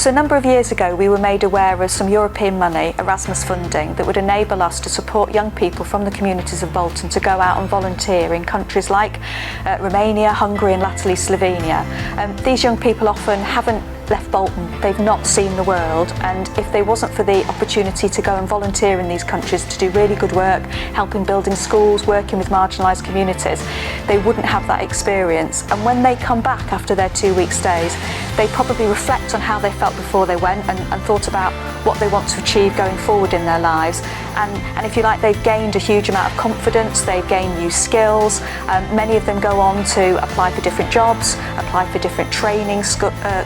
So a number of years ago we were made aware of some European money, Erasmus funding, that would enable us to support young people from the communities of Bolton to go out and volunteer in countries like Romania, Hungary and latterly Slovenia. These young people often haven't left Bolton, they've not seen the world, and if they wasn't for the opportunity to go and volunteer in these countries to do really good work, helping building schools, working with marginalised communities, they wouldn't have that experience. And when they come back after their 2-week stays, they probably reflect on how they felt before they went and thought about what they want to achieve going forward in their lives. And if you like, they've gained a huge amount of confidence, they've gained new skills. Many of them go on to apply for different jobs, apply for different training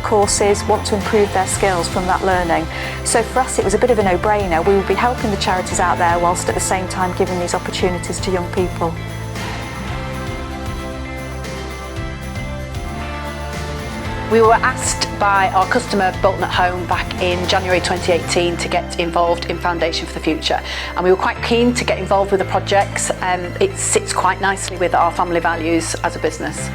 courses, want to improve their skills from that learning. So for us it was a bit of a no-brainer. We would be helping the charities out there whilst at the same time giving these opportunities to young people. We were asked by our customer Bolton at Home back in January 2018 to get involved in Foundation for the Future, and we were quite keen to get involved with the projects. It sits quite nicely with our family values as a business.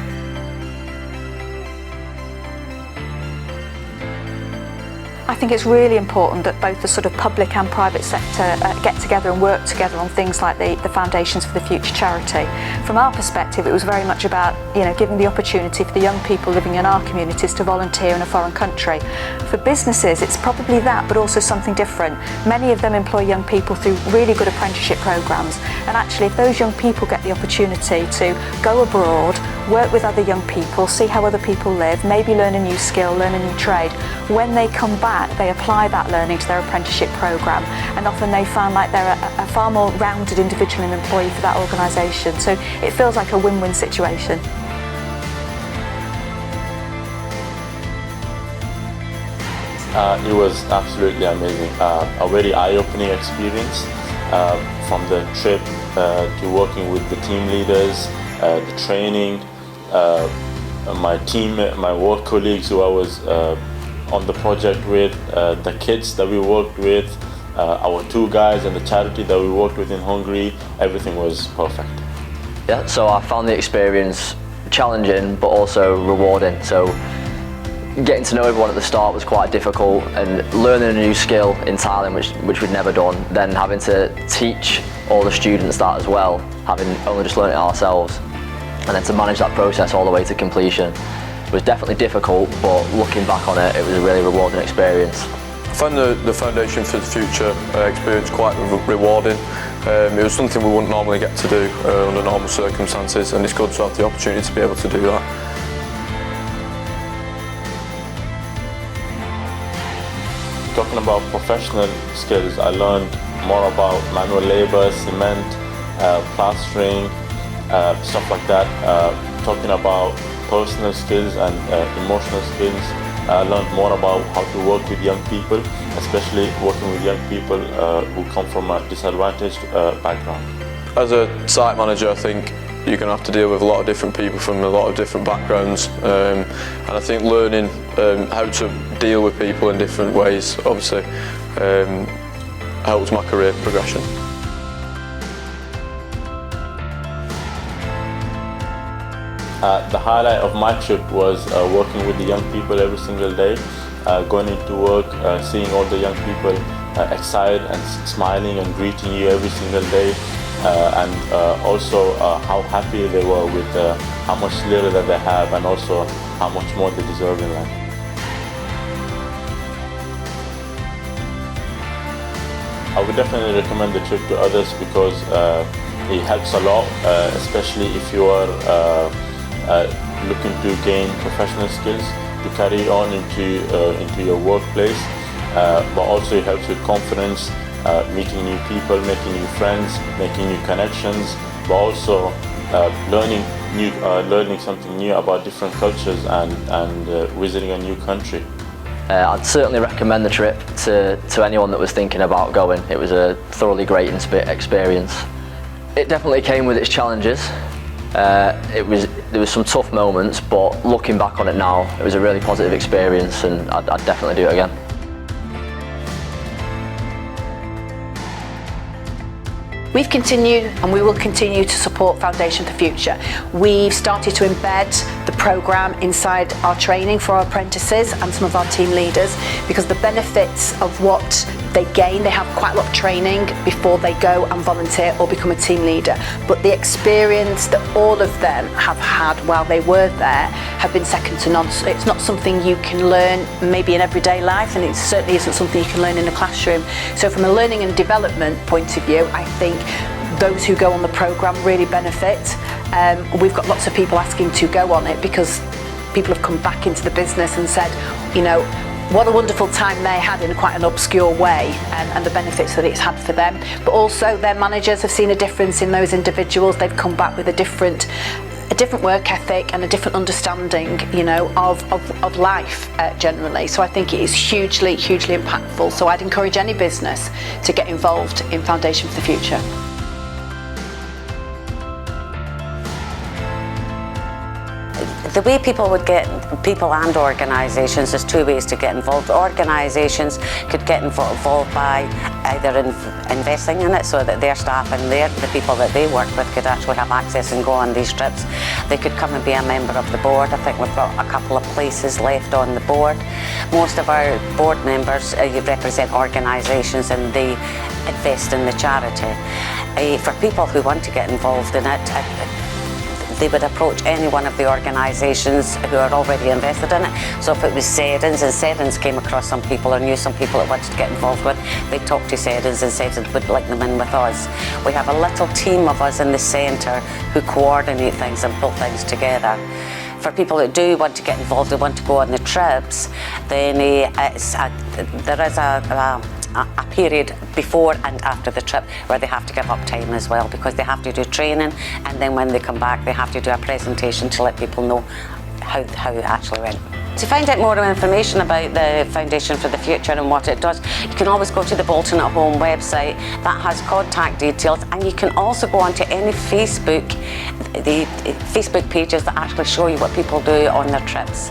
I think it's really important that both the sort of public and private sector get together and work together on things like the Foundations for the Future charity. From our perspective, it was very much about giving the opportunity for the young people living in our communities to volunteer in a foreign country. For businesses, it's probably that, but also something different. Many of them employ young people through really good apprenticeship programs, and actually if those young people get the opportunity to go abroad, work with other young people, see how other people live, maybe learn a new skill, learn a new trade, when they come back they apply that learning to their apprenticeship programme, and often they find like they're a far more rounded individual and employee for that organisation. So it feels like a win-win situation. It was absolutely amazing, a very eye-opening experience, from the trip to working with the team leaders, the training, my work colleagues who I was on the project with, the kids that we worked with, our 2 guys and the charity that we worked with in Hungary. Everything was perfect. Yeah, so I found the experience challenging but also rewarding. So getting to know everyone at the start was quite difficult, and learning a new skill in Thailand which we'd never done, then having to teach all the students that as well, having only just learned it ourselves, and then to manage that process all the way to completion was definitely difficult, but looking back on it, it was a really rewarding experience. I found the Foundation for the Future experience quite rewarding. It was something we wouldn't normally get to do under normal circumstances, and it's good to have the opportunity to be able to do that. Talking about professional skills, I learned more about manual labour, cement, plastering, stuff like that. Talking about personal skills and emotional skills. I learned more about how to work with young people, especially working with young people who come from a disadvantaged background. As a site manager, I think you're going to have to deal with a lot of different people from a lot of different backgrounds, and I think learning how to deal with people in different ways obviously helps my career progression. The highlight of my trip was working with the young people every single day, going into work, seeing all the young people excited and smiling and greeting you every single day, and also how happy they were with how much little that they have and also how much more they deserve in life. I would definitely recommend the trip to others because it helps a lot, especially if you are looking to gain professional skills to carry on into your workplace, but also it helps with confidence, meeting new people, making new friends, making new connections, but also learning something new about different cultures and visiting a new country. I'd certainly recommend the trip to anyone that was thinking about going. It was a thoroughly great experience. It definitely came with its challenges. There was some tough moments, but looking back on it now, it was a really positive experience, and I'd definitely do it again. We've continued and we will continue to support Foundation for the Future. We've started to embed the programme inside our training for our apprentices and some of our team leaders, because the benefits of what they gain, they have quite a lot of training before they go and volunteer or become a team leader, but the experience that all of them have had while they were there have been second to none. So it's not something you can learn maybe in everyday life, and it certainly isn't something you can learn in a classroom. So from a learning and development point of view, I think those who go on the programme really benefit. We've got lots of people asking to go on it because people have come back into the business and said, you know, what a wonderful time they had in quite an obscure way, and the benefits that it's had for them. But also their managers have seen a difference in those individuals. They've come back with a different work ethic and a different understanding, you know, of life generally. So I think it is hugely impactful. So I'd encourage any business to get involved in Foundation for the Future. The way people would get, people and organisations, there's two ways to get involved. Organisations could get involved by either investing in it so that their staff and the people that they work with could actually have access and go on these trips. They could come and be a member of the board. I think we've got a couple of places left on the board. Most of our board members represent organisations and they invest in the charity. For people who want to get involved in it, they would approach any one of the organisations who are already invested in it. So if it was Seddon's, and Seddon's came across some people or knew some people that wanted to get involved with, they'd talk to Seddon's and Seddon's would link them in with us. We have a little team of us in the centre who coordinate things and pull things together. For people that do want to get involved, who want to go on the trips, then there is a period before and after the trip where they have to give up time as well, because they have to do training, and then when they come back they have to do a presentation to let people know how it actually went. To find out more information about the Foundation for the Future and what it does, you can always go to the Bolton at Home website. That has contact details, and you can also go onto any the Facebook pages that actually show you what people do on their trips.